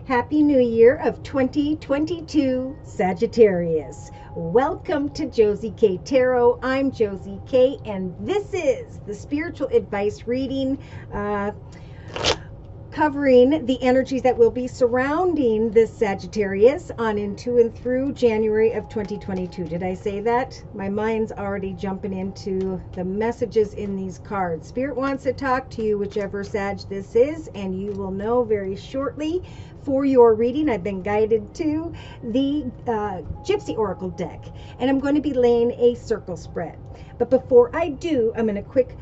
Happy New Year of 2022, Sagittarius. Welcome to Josie K Tarot. I'm Josie K, and this is the spiritual advice reading covering the energies that will be surrounding this Sagittarius on into and through January of 2022. Did I say that? My mind's already jumping into the messages in these cards. Spirit wants to talk to you, whichever Sag this is, and you will know very shortly. For your reading, I've been guided to the Gypsy Oracle deck, and I'm going to be laying a circle spread. But before I do, I'm going to quick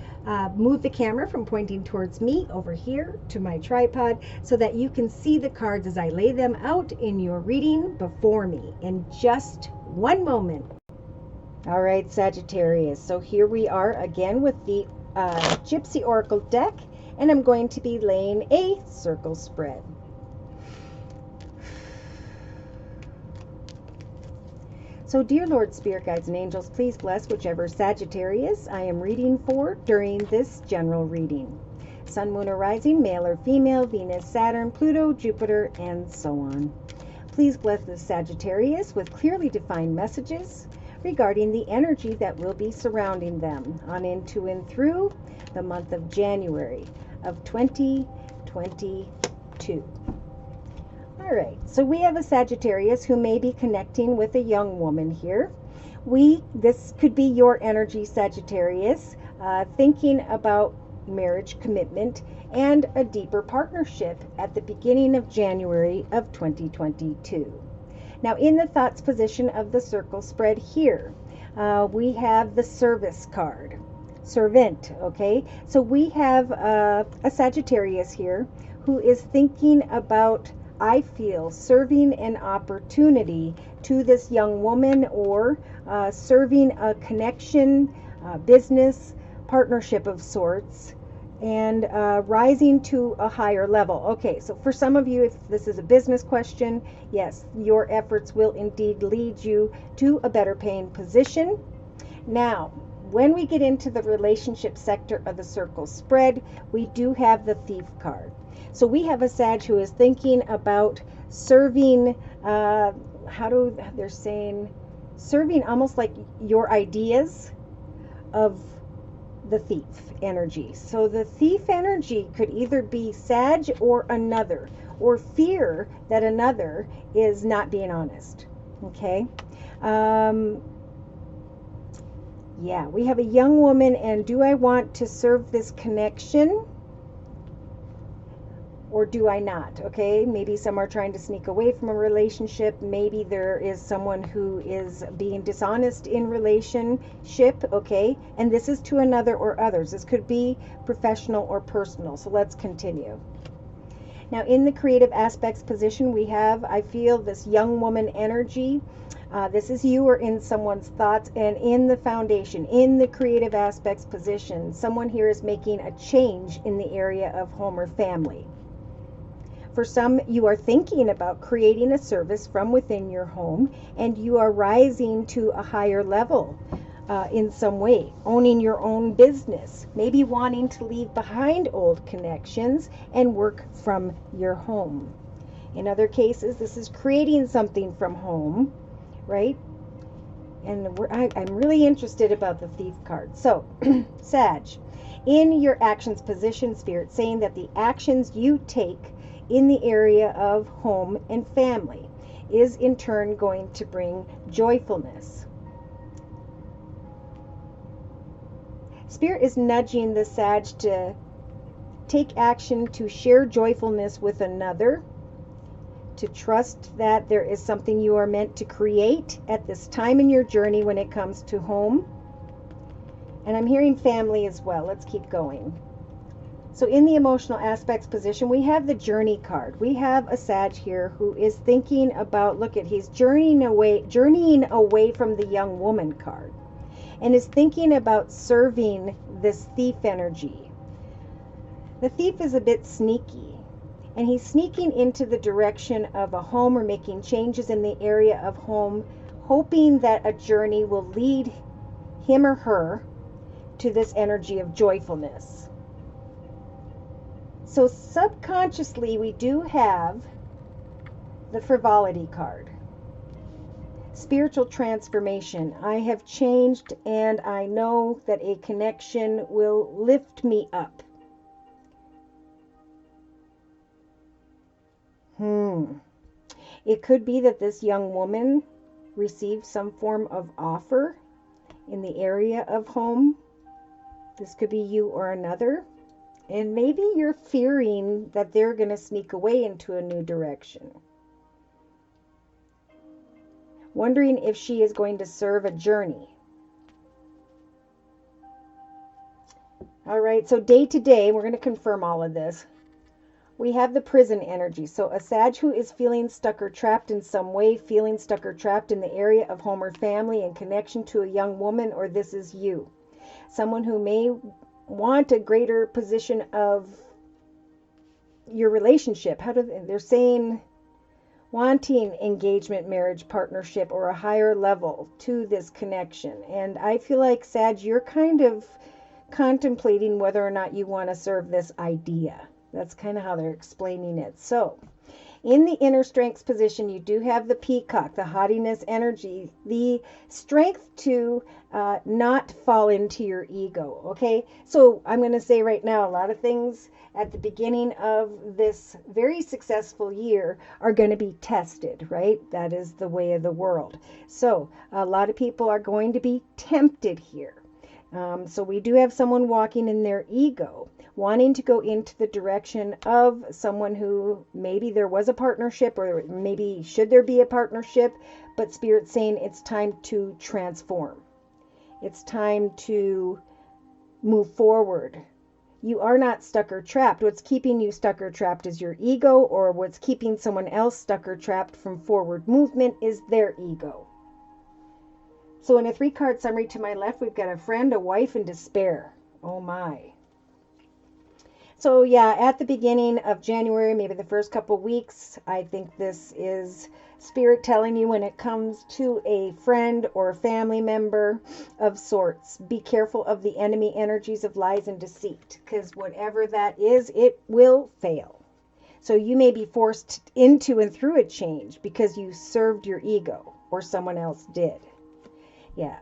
move the camera from pointing towards me over here to my tripod so that you can see the cards as I lay them out in your reading before me in just one moment. All right, Sagittarius. So here we are again with the Gypsy Oracle deck, and I'm going to be laying a circle spread. So, dear Lord, Spirit Guides, and Angels, please bless whichever Sagittarius I am reading for during this general reading. Sun, Moon, or Rising, male or female, Venus, Saturn, Pluto, Jupiter, and so on. Please bless the Sagittarius with clearly defined messages regarding the energy that will be surrounding them on into and through the month of January of 2022. All right, so we have a Sagittarius who may be connecting with a young woman here. This could be your energy, Sagittarius, thinking about marriage commitment and a deeper partnership at the beginning of January of 2022. Now, in the thoughts position of the circle spread here, we have the service card, servant, okay? So we have a Sagittarius here who is thinking about, I feel, serving an opportunity to this young woman, or serving a connection, business partnership of sorts, and rising to a higher level. Okay, so for some of you, if this is a business question, yes, your efforts will indeed lead you to a better paying position. Now, when we get into the relationship sector of the circle spread, we do have the Thief card. So we have a Sag who is thinking about serving, they're saying, serving almost like your ideas of the Thief energy. So the Thief energy could either be Sag or another, or fear that another is not being honest. Okay. Yeah, we have a young woman, and do I want to serve this connection? Or do I not? Okay, maybe some are trying to sneak away from a relationship. Maybe there is someone who is being dishonest in relationship, okay? And this is to another or others. This could be professional or personal. So let's continue. Now, in the creative aspects position, we have, I feel, this young woman energy. This is you or in someone's thoughts, and in the foundation, in the creative aspects position, someone here is making a change in the area of home or family. For some, you are thinking about creating a service from within your home, and you are rising to a higher level in some way, owning your own business, maybe wanting to leave behind old connections and work from your home. In other cases, this is creating something from home, right? And I'm really interested about the Thief card. So, Sag, in your actions position, Spirit saying that the actions you take in the area of home and family is in turn going to bring joyfulness. Spirit is nudging the Sag to take action to share joyfulness with another, to trust that there is something you are meant to create at this time in your journey when it comes to home. And I'm hearing family as well. Let's keep going. So in the emotional aspects position, we have the journey card. We have a Sag here who is thinking about, he's journeying away from the young woman card, and is thinking about serving this Thief energy. The Thief is a bit sneaky, and he's sneaking into the direction of a home or making changes in the area of home, hoping that a journey will lead him or her to this energy of joyfulness. So subconsciously, we do have the frivolity card. Spiritual transformation. I have changed and I know that a connection will lift me up. It could be that this young woman received some form of offer in the area of home. This could be you or another. And maybe you're fearing that they're going to sneak away into a new direction. Wondering if she is going to serve a journey. All right, so day to day, we're going to confirm all of this. We have the prison energy. So a Sag who is feeling stuck or trapped in some way, feeling stuck or trapped in the area of home or family in connection to a young woman, or this is you. Someone who may want a greater position of your relationship. They're saying wanting engagement, marriage, partnership, or a higher level to this connection. And I feel like, Sag, you're kind of contemplating whether or not you want to serve this idea. That's kind of how they're explaining it. So, in the inner strengths position, you do have the peacock, the haughtiness energy, the strength to not fall into your ego. Okay, so I'm going to say right now, a lot of things at the beginning of this very successful year are going to be tested, right? That is the way of the world. So a lot of people are going to be tempted here. So we do have someone walking in their ego, wanting to go into the direction of someone who maybe there was a partnership, or maybe should there be a partnership, but Spirit's saying it's time to transform. It's time to move forward. You are not stuck or trapped. What's keeping you stuck or trapped is your ego, or what's keeping someone else stuck or trapped from forward movement is their ego. So in a 3-card summary to my left, we've got a friend, a wife, and despair. Oh my. So yeah, at the beginning of January, maybe the first couple weeks, I think this is Spirit telling you when it comes to a friend or a family member of sorts, be careful of the enemy energies of lies and deceit, because whatever that is, it will fail. So you may be forced into and through a change because you served your ego or someone else did. Yeah.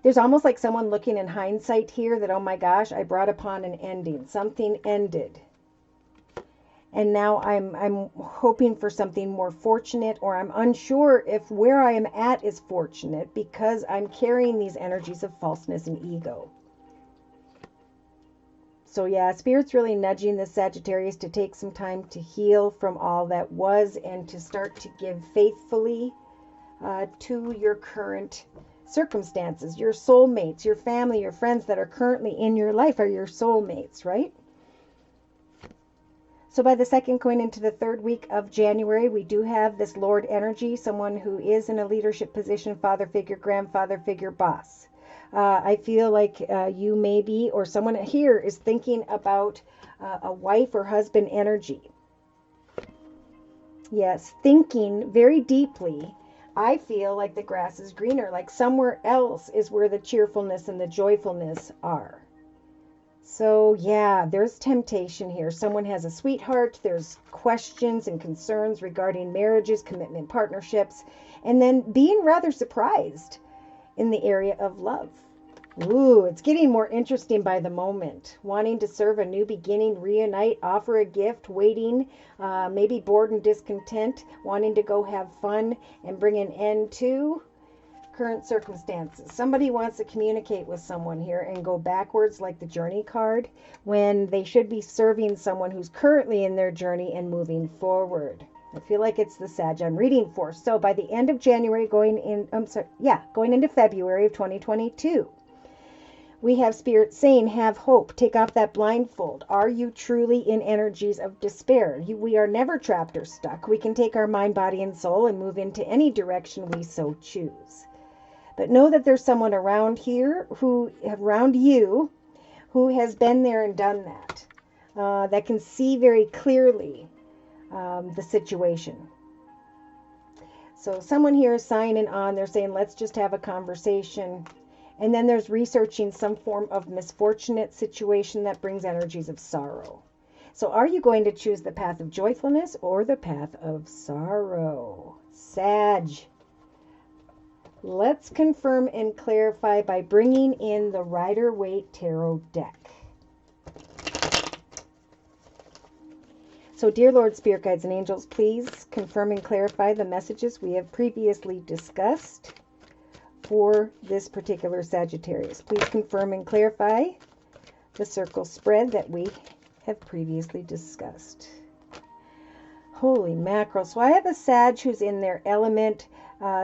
There's almost like someone looking in hindsight here that, oh my gosh, I brought upon an ending. Something ended. And now I'm hoping for something more fortunate, or I'm unsure if where I am at is fortunate because I'm carrying these energies of falseness and ego. So yeah, Spirit's really nudging the Sagittarius to take some time to heal from all that was and to start to give faithfully to your current circumstances. Your soulmates, your family, your friends that are currently in your life are your soulmates, right? So by the second, going into the 3rd week of January, we do have this Lord energy, someone who is in a leadership position, father figure, grandfather figure, boss. I feel like you may be, or someone here is thinking about a wife or husband energy. Yes, thinking very deeply. I feel like the grass is greener, like somewhere else is where the cheerfulness and the joyfulness are. So yeah, there's temptation here. Someone has a sweetheart. There's questions and concerns regarding marriages, commitment, partnerships, and then being rather surprised in the area of love. Ooh, it's getting more interesting by the moment. Wanting to serve a new beginning, reunite, offer a gift, waiting, maybe bored and discontent, wanting to go have fun and bring an end to current circumstances. Somebody wants to communicate with someone here and go backwards like the journey card when they should be serving someone who's currently in their journey and moving forward. I feel like it's the Sag I'm reading for. So by the end of January, going into February of 2022, we have Spirit saying, have hope, take off that blindfold. Are you truly in energies of despair? We are never trapped or stuck. We can take our mind, body, and soul and move into any direction we so choose. But know that there's someone around here, around you, who has been there and done that, that can see very clearly the situation. So someone here is signing on. They're saying, let's just have a conversation. And then there's researching some form of misfortunate situation that brings energies of sorrow. So are you going to choose the path of joyfulness or the path of sorrow? Sag. Let's confirm and clarify by bringing in the Rider-Waite Tarot deck. So, dear Lord, Spirit Guides, and Angels, please confirm and clarify the messages we have previously discussed for this particular Sagittarius. Please confirm and clarify the circle spread that we have previously discussed. Holy mackerel. So I have a Sag who's in their element,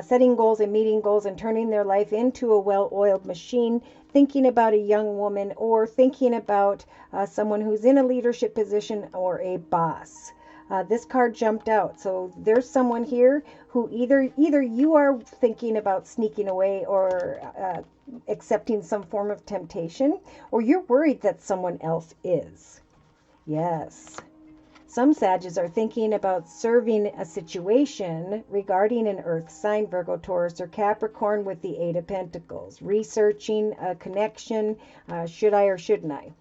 setting goals and meeting goals and turning their life into a well-oiled machine, thinking about a young woman or thinking about someone who's in a leadership position or a boss. This card jumped out. So there's someone here who either you are thinking about sneaking away or accepting some form of temptation, or you're worried that someone else is. Yes. Some Sages are thinking about serving a situation regarding an earth sign, Virgo, Taurus, or Capricorn with the Eight of Pentacles, researching a connection, should I or shouldn't I?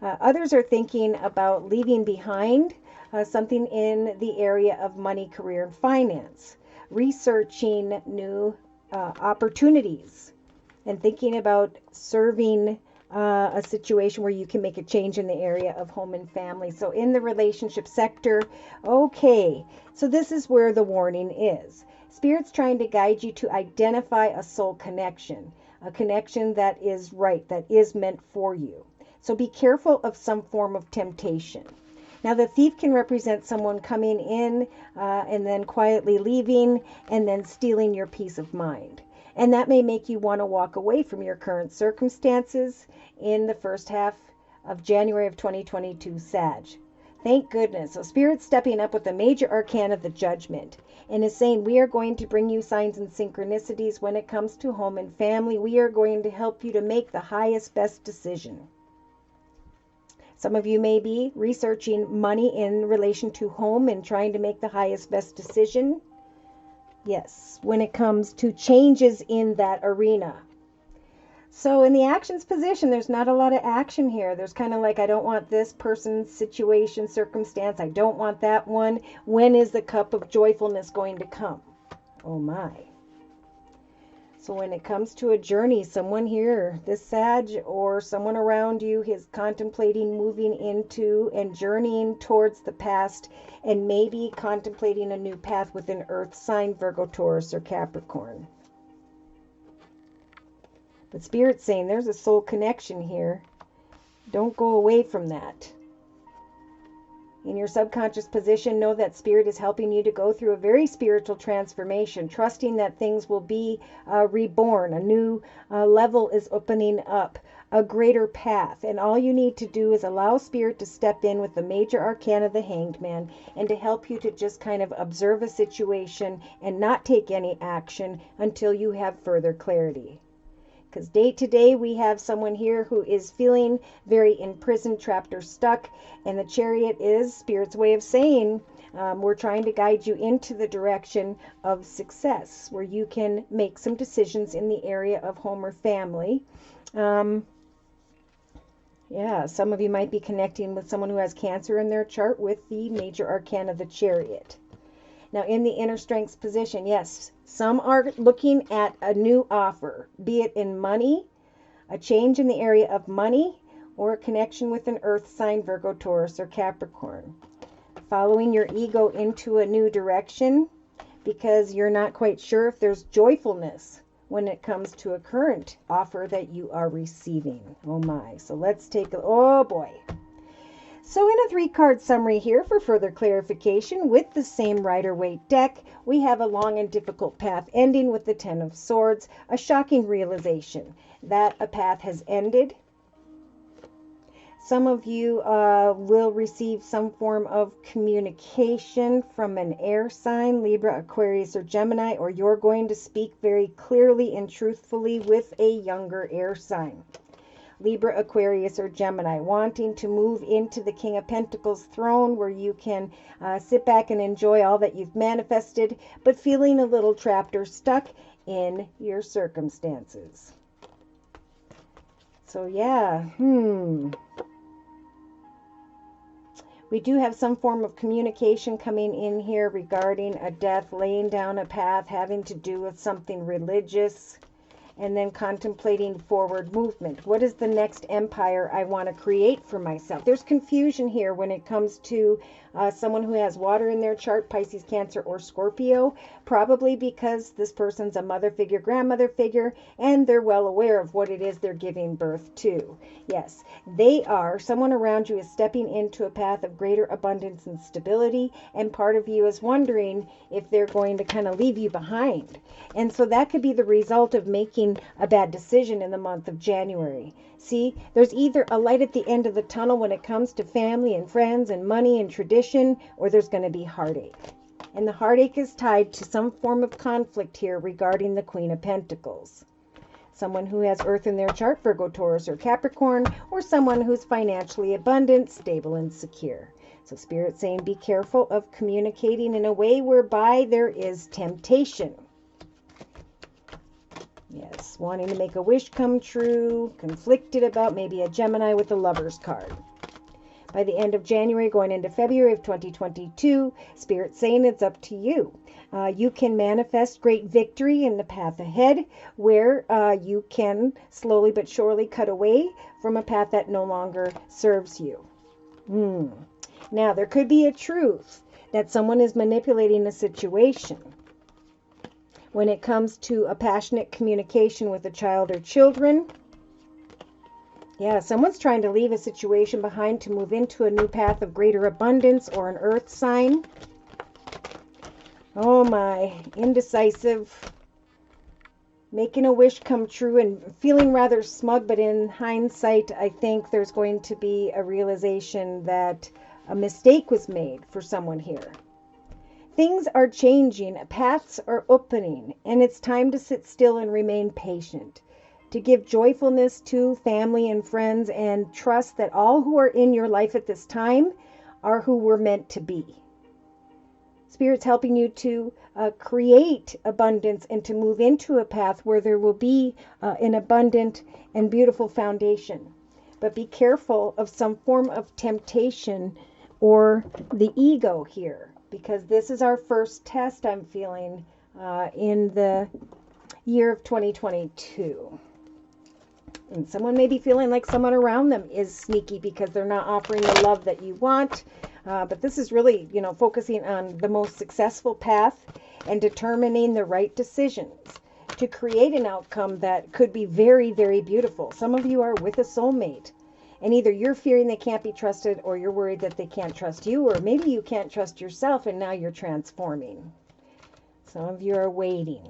Others are thinking about leaving behind something in the area of money, career, and finance, researching new opportunities, and thinking about serving a situation where you can make a change in the area of home and family. So in the relationship sector, okay, so this is where the warning is. Spirit's trying to guide you to identify a soul connection, a connection that is right, that is meant for you. So be careful of some form of temptation. Now, the thief can represent someone coming in and then quietly leaving and then stealing your peace of mind. And that may make you want to walk away from your current circumstances in the first half of January of 2022, Sag. Thank goodness. So Spirit's stepping up with the major arcana of the Judgment and is saying, we are going to bring you signs and synchronicities when it comes to home and family. We are going to help you to make the highest, best decision. Some of you may be researching money in relation to home and trying to make the highest, best decision. Yes, when it comes to changes in that arena. So in the actions position, there's not a lot of action here. There's kind of like, I don't want this person's situation, circumstance. I don't want that one. When is the cup of joyfulness going to come? Oh my. So when it comes to a journey, someone here, this Sag or someone around you is contemplating moving into and journeying towards the past and maybe contemplating a new path with an earth sign, Virgo, Taurus, or Capricorn. But Spirit's saying there's a soul connection here. Don't go away from that. In your subconscious position, know that Spirit is helping you to go through a very spiritual transformation, trusting that things will be reborn. A new level is opening up, a greater path. And all you need to do is allow Spirit to step in with the major arcana, the Hanged Man, and to help you to just kind of observe a situation and not take any action until you have further clarity. Because day to day, we have someone here who is feeling very imprisoned, trapped, or stuck. And the Chariot is Spirit's way of saying, we're trying to guide you into the direction of success, where you can make some decisions in the area of home or family. Yeah, some of you might be connecting with someone who has Cancer in their chart with the major arcana, the Chariot. Now, in the inner strengths position, yes, some are looking at a new offer, be it in money, a change in the area of money, or a connection with an earth sign, Virgo, Taurus, or Capricorn. Following your ego into a new direction because you're not quite sure if there's joyfulness when it comes to a current offer that you are receiving. Oh my. So let's take a, oh boy. So in a 3-card summary here for further clarification with the same Rider-Waite deck, we have a long and difficult path ending with the 10 of Swords, a shocking realization that a path has ended. Some of you will receive some form of communication from an air sign, Libra, Aquarius, or Gemini, or you're going to speak very clearly and truthfully with a younger air sign. Libra, Aquarius, or Gemini, wanting to move into the King of Pentacles throne where you can sit back and enjoy all that you've manifested, but feeling a little trapped or stuck in your circumstances. So yeah, We do have some form of communication coming in here regarding a death, laying down a path, having to do with something religious, and then contemplating forward movement. What is the next empire I want to create for myself? There's confusion here when it comes to someone who has water in their chart, Pisces, Cancer, or Scorpio, probably because this person's a mother figure, grandmother figure, and they're well aware of what it is they're giving birth to. Yes, they are. Someone around you is stepping into a path of greater abundance and stability, and part of you is wondering if they're going to kind of leave you behind. And so that could be the result of making a bad decision in the month of January. See, there's either a light at the end of the tunnel when it comes to family and friends and money and tradition, or there's going to be heartache. And the heartache is tied to some form of conflict here regarding the Queen of Pentacles. Someone who has Earth in their chart, Virgo, Taurus, or Capricorn, or someone who's financially abundant, stable, and secure. So Spirit's saying be careful of communicating in a way whereby there is temptation. Yes, wanting to make a wish come true, conflicted about maybe a Gemini with the Lover's card. By the end of January, going into February of 2022, Spirit's saying it's up to you. You can manifest great victory in the path ahead, where you can slowly but surely cut away from a path that no longer serves you. Now, there could be a truth that someone is manipulating a situation. When it comes to a passionate communication with a child or children, yeah, someone's trying to leave a situation behind to move into a new path of greater abundance or an earth sign. Oh my, indecisive, making a wish come true and feeling rather smug, but in hindsight, I think there's going to be a realization that a mistake was made for someone here. Things are changing, paths are opening, and it's time to sit still and remain patient, to give joyfulness to family and friends, and trust that all who are in your life at this time are who we're meant to be. Spirit's helping you to create abundance and to move into a path where there will be an abundant and beautiful foundation. But be careful of some form of temptation or the ego here, because this is our first test, I'm feeling, in the year of 2022. And someone may be feeling like someone around them is sneaky because they're not offering the love that you want. But this is really, focusing on the most successful path and determining the right decisions to create an outcome that could be very, very beautiful. Some of you are with a soulmate, and either you're fearing they can't be trusted, or you're worried that they can't trust you, or maybe you can't trust yourself and now you're transforming. Some of you are waiting,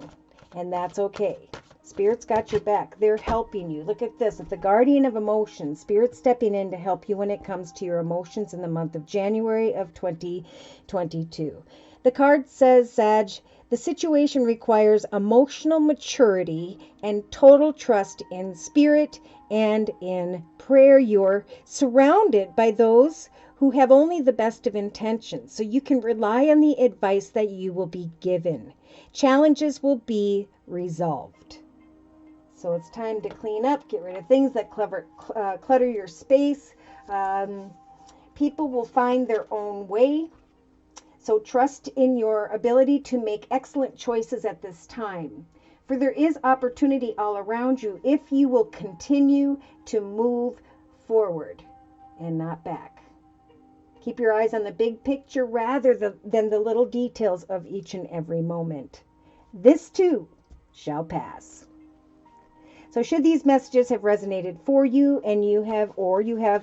and that's okay. Spirit's got your back. They're helping you. Look at this. It's the guardian of emotions. Spirit's stepping in to help you when it comes to your emotions in the month of January of 2022. The card says, Sag, the situation requires emotional maturity and total trust in spirit and in prayer. You're surrounded by those who have only the best of intentions, so you can rely on the advice that you will be given. Challenges will be resolved. So it's time to clean up, get rid of things that clutter your space. People will find their own way. So trust in your ability to make excellent choices at this time. For there is opportunity all around you if you will continue to move forward and not back. Keep your eyes on the big picture rather than the little details of each and every moment. This too shall pass. So should these messages have resonated for you and you have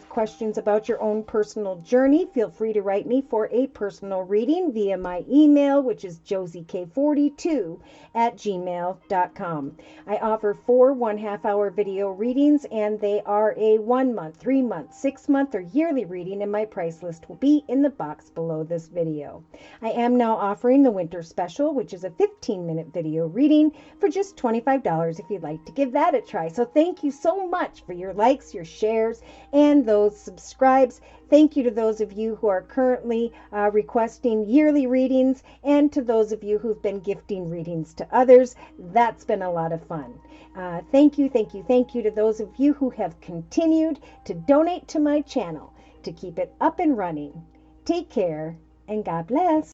questions about your own personal journey, feel free to write me for a personal reading via my email, which is josiek42@gmail.com. I offer 4 1/2-hour video readings, and they are a 1 month, 3 month, 6 month, or yearly reading, and my price list will be in the box below this video. I am now offering the winter special, which is a 15-minute video reading for just $25 if you'd like to give that a try. So thank you so much for your likes, your shares, and those subscribes. Thank you to those of you who are currently requesting yearly readings, and to those of you who've been gifting readings to others. That's been a lot of fun. Thank you to those of you who have continued to donate to my channel to keep it up and running. Take care and God bless.